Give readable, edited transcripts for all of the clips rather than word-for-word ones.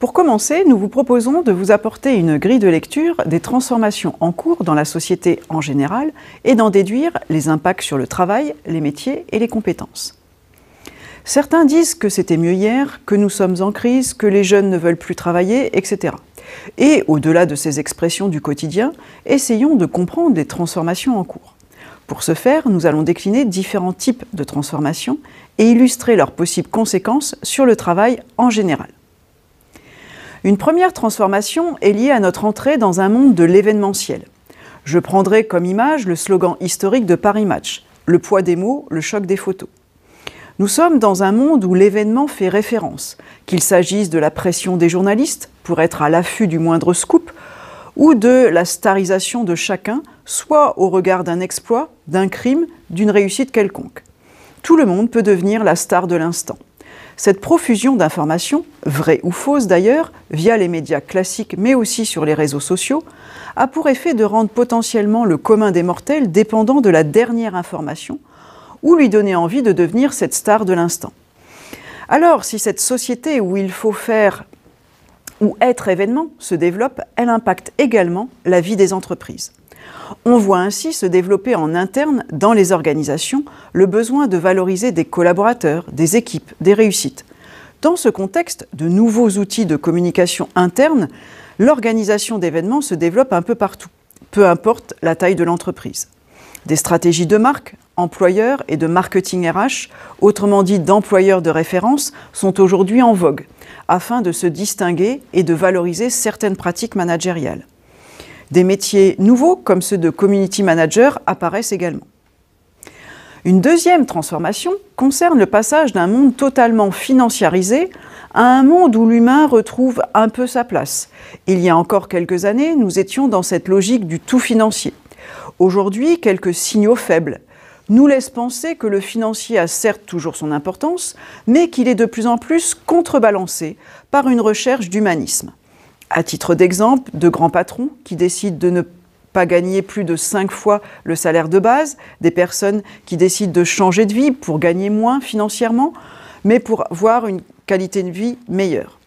Pour commencer, nous vous proposons de vous apporter une grille de lecture des transformations en cours dans la société en général et d'en déduire les impacts sur le travail, les métiers et les compétences. Certains disent que c'était mieux hier, que nous sommes en crise, que les jeunes ne veulent plus travailler, etc. Et au-delà de ces expressions du quotidien, essayons de comprendre les transformations en cours. Pour ce faire, nous allons décliner différents types de transformations et illustrer leurs possibles conséquences sur le travail en général. Une première transformation est liée à notre entrée dans un monde de l'événementiel. Je prendrai comme image le slogan historique de Paris Match, le poids des mots, le choc des photos. Nous sommes dans un monde où l'événement fait référence, qu'il s'agisse de la pression des journalistes pour être à l'affût du moindre scoop, ou de la starisation de chacun, soit au regard d'un exploit, d'un crime, d'une réussite quelconque. Tout le monde peut devenir la star de l'instant. Cette profusion d'informations, vraies ou fausses d'ailleurs, via les médias classiques mais aussi sur les réseaux sociaux, a pour effet de rendre potentiellement le commun des mortels dépendant de la dernière information ou lui donner envie de devenir cette star de l'instant. Alors, si cette société où il faut faire ou être événement se développe, elle impacte également la vie des entreprises. On voit ainsi se développer en interne, dans les organisations, le besoin de valoriser des collaborateurs, des équipes, des réussites. Dans ce contexte, de nouveaux outils de communication interne, l'organisation d'événements se développe un peu partout, peu importe la taille de l'entreprise. Des stratégies de marque, employeurs et de marketing RH, autrement dit d'employeurs de référence, sont aujourd'hui en vogue, afin de se distinguer et de valoriser certaines pratiques managériales. Des métiers nouveaux, comme ceux de community manager, apparaissent également. Une deuxième transformation concerne le passage d'un monde totalement financiarisé à un monde où l'humain retrouve un peu sa place. Il y a encore quelques années, nous étions dans cette logique du tout financier. Aujourd'hui, quelques signaux faibles nous laissent penser que le financier a certes toujours son importance, mais qu'il est de plus en plus contrebalancé par une recherche d'humanisme. À titre d'exemple, de grands patrons qui décident de ne pas gagner plus de 5 fois le salaire de base, des personnes qui décident de changer de vie pour gagner moins financièrement, mais pour avoir une qualité de vie meilleure.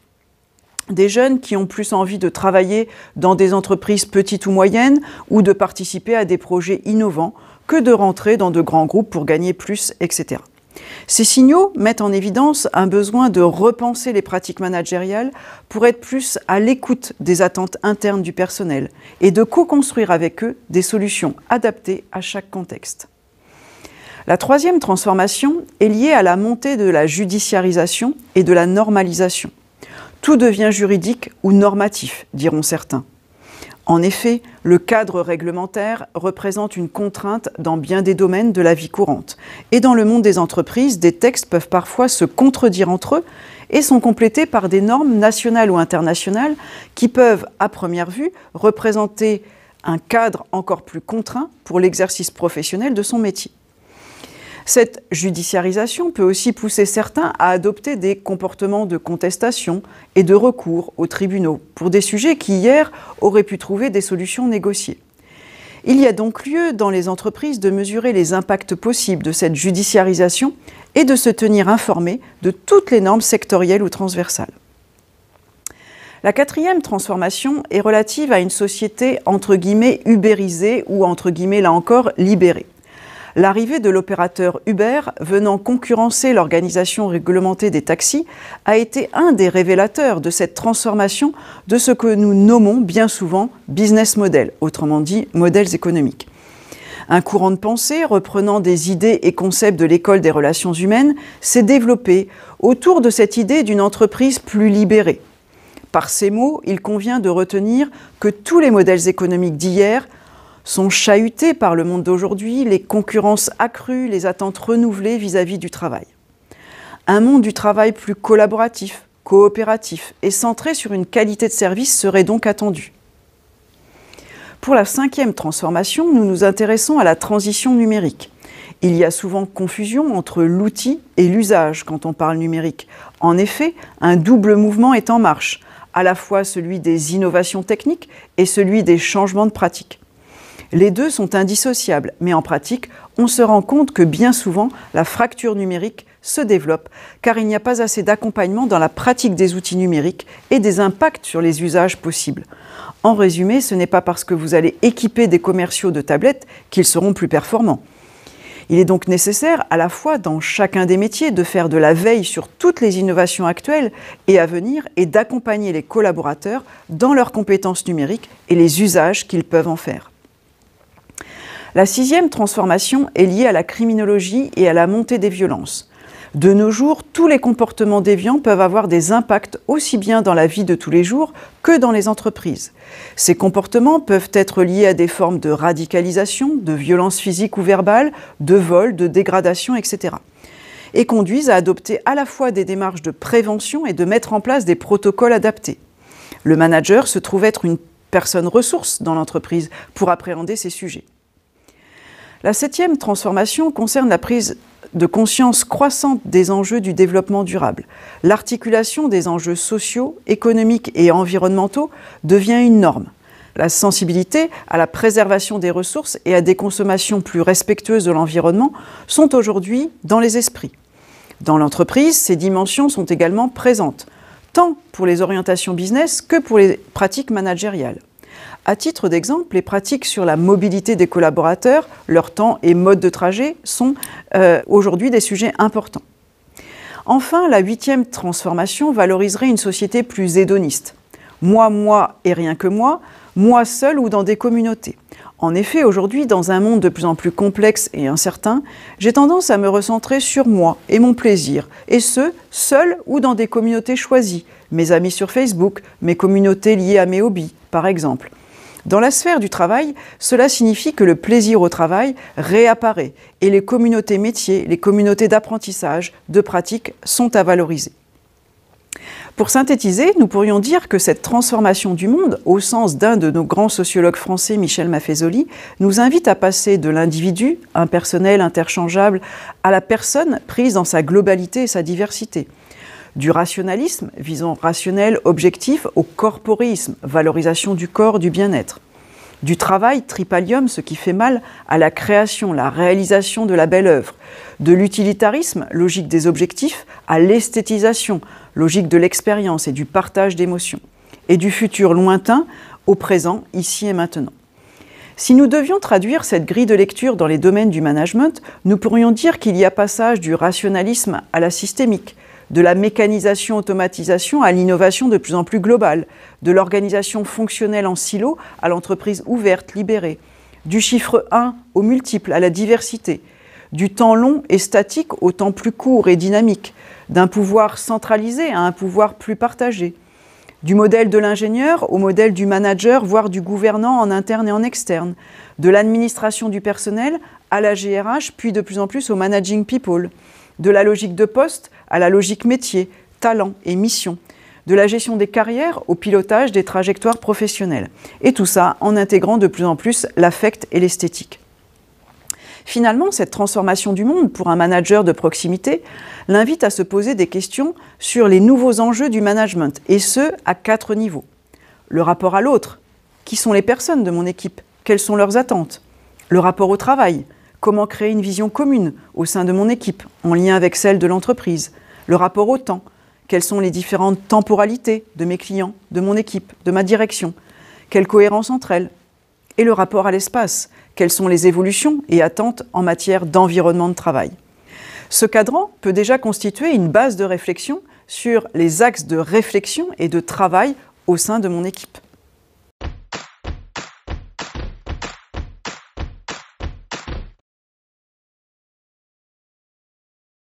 Des jeunes qui ont plus envie de travailler dans des entreprises petites ou moyennes ou de participer à des projets innovants que de rentrer dans de grands groupes pour gagner plus, etc. Ces signaux mettent en évidence un besoin de repenser les pratiques managériales pour être plus à l'écoute des attentes internes du personnel et de co-construire avec eux des solutions adaptées à chaque contexte. La troisième transformation est liée à la montée de la judiciarisation et de la normalisation. Tout devient juridique ou normatif, diront certains. En effet, le cadre réglementaire représente une contrainte dans bien des domaines de la vie courante. Et dans le monde des entreprises, des textes peuvent parfois se contredire entre eux et sont complétés par des normes nationales ou internationales qui peuvent, à première vue, représenter un cadre encore plus contraint pour l'exercice professionnel de son métier. Cette judiciarisation peut aussi pousser certains à adopter des comportements de contestation et de recours aux tribunaux pour des sujets qui, hier, auraient pu trouver des solutions négociées. Il y a donc lieu dans les entreprises de mesurer les impacts possibles de cette judiciarisation et de se tenir informé de toutes les normes sectorielles ou transversales. La quatrième transformation est relative à une société entre guillemets ubérisée ou entre guillemets là encore libérée. L'arrivée de l'opérateur Uber venant concurrencer l'organisation réglementée des taxis a été un des révélateurs de cette transformation de ce que nous nommons bien souvent business model, autrement dit modèles économiques. Un courant de pensée reprenant des idées et concepts de l'école des relations humaines s'est développé autour de cette idée d'une entreprise plus libérée. Par ces mots, il convient de retenir que tous les modèles économiques d'hier sont chahutés par le monde d'aujourd'hui, les concurrences accrues, les attentes renouvelées vis-à-vis du travail. Un monde du travail plus collaboratif, coopératif et centré sur une qualité de service serait donc attendu. Pour la cinquième transformation, nous nous intéressons à la transition numérique. Il y a souvent confusion entre l'outil et l'usage quand on parle numérique. En effet, un double mouvement est en marche, à la fois celui des innovations techniques et celui des changements de pratiques. Les deux sont indissociables, mais en pratique, on se rend compte que bien souvent, la fracture numérique se développe, car il n'y a pas assez d'accompagnement dans la pratique des outils numériques et des impacts sur les usages possibles. En résumé, ce n'est pas parce que vous allez équiper des commerciaux de tablettes qu'ils seront plus performants. Il est donc nécessaire, à la fois dans chacun des métiers, de faire de la veille sur toutes les innovations actuelles et à venir et d'accompagner les collaborateurs dans leurs compétences numériques et les usages qu'ils peuvent en faire. La 6e transformation est liée à la criminologie et à la montée des violences. De nos jours, tous les comportements déviants peuvent avoir des impacts aussi bien dans la vie de tous les jours que dans les entreprises. Ces comportements peuvent être liés à des formes de radicalisation, de violence physique ou verbale, de vol, de dégradation, etc. et conduisent à adopter à la fois des démarches de prévention et de mettre en place des protocoles adaptés. Le manager se trouve être une personne ressource dans l'entreprise pour appréhender ces sujets. La 7e transformation concerne la prise de conscience croissante des enjeux du développement durable. L'articulation des enjeux sociaux, économiques et environnementaux devient une norme. La sensibilité à la préservation des ressources et à des consommations plus respectueuses de l'environnement sont aujourd'hui dans les esprits. Dans l'entreprise, ces dimensions sont également présentes, tant pour les orientations business que pour les pratiques managériales. À titre d'exemple, les pratiques sur la mobilité des collaborateurs, leur temps et mode de trajet sont aujourd'hui des sujets importants. Enfin, la 8e transformation valoriserait une société plus hédoniste. Moi et rien que moi seul ou dans des communautés. En effet, aujourd'hui, dans un monde de plus en plus complexe et incertain, j'ai tendance à me recentrer sur moi et mon plaisir, et ce, seul ou dans des communautés choisies, mes amis sur Facebook, mes communautés liées à mes hobbies, par exemple. Dans la sphère du travail, cela signifie que le plaisir au travail réapparaît et les communautés métiers, les communautés d'apprentissage, de pratique sont à valoriser. Pour synthétiser, nous pourrions dire que cette transformation du monde, au sens d'un de nos grands sociologues français, Michel Maffezoli, nous invite à passer de l'individu, impersonnel, interchangeable, à la personne prise dans sa globalité et sa diversité. Du rationalisme, vision rationnelle, objectif, au corporéisme, valorisation du corps, du bien-être. Du travail, tripalium, ce qui fait mal, à la création, la réalisation de la belle œuvre. De l'utilitarisme, logique des objectifs, à l'esthétisation, logique de l'expérience et du partage d'émotions. Et du futur lointain au présent, ici et maintenant. Si nous devions traduire cette grille de lecture dans les domaines du management, nous pourrions dire qu'il y a passage du rationalisme à la systémique, de la mécanisation-automatisation à l'innovation de plus en plus globale, de l'organisation fonctionnelle en silo à l'entreprise ouverte, libérée, du chiffre 1 au multiple, à la diversité, du temps long et statique au temps plus court et dynamique, d'un pouvoir centralisé à un pouvoir plus partagé, du modèle de l'ingénieur au modèle du manager, voire du gouvernant en interne et en externe, de l'administration du personnel à la GRH, puis de plus en plus au managing people, de la logique de poste à la logique métier, talent et mission, de la gestion des carrières au pilotage des trajectoires professionnelles. Et tout ça en intégrant de plus en plus l'affect et l'esthétique. Finalement, cette transformation du monde pour un manager de proximité l'invite à se poser des questions sur les nouveaux enjeux du management, et ce, à 4 niveaux. Le rapport à l'autre. Qui sont les personnes de mon équipe? Quelles sont leurs attentes? Le rapport au travail. Comment créer une vision commune au sein de mon équipe, en lien avec celle de l'entreprise? Le rapport au temps. Quelles sont les différentes temporalités de mes clients, de mon équipe, de ma direction? Quelle cohérence entre elles? Et le rapport à l'espace. Quelles sont les évolutions et attentes en matière d'environnement de travail? Ce cadran peut déjà constituer une base de réflexion sur les axes de réflexion et de travail au sein de mon équipe.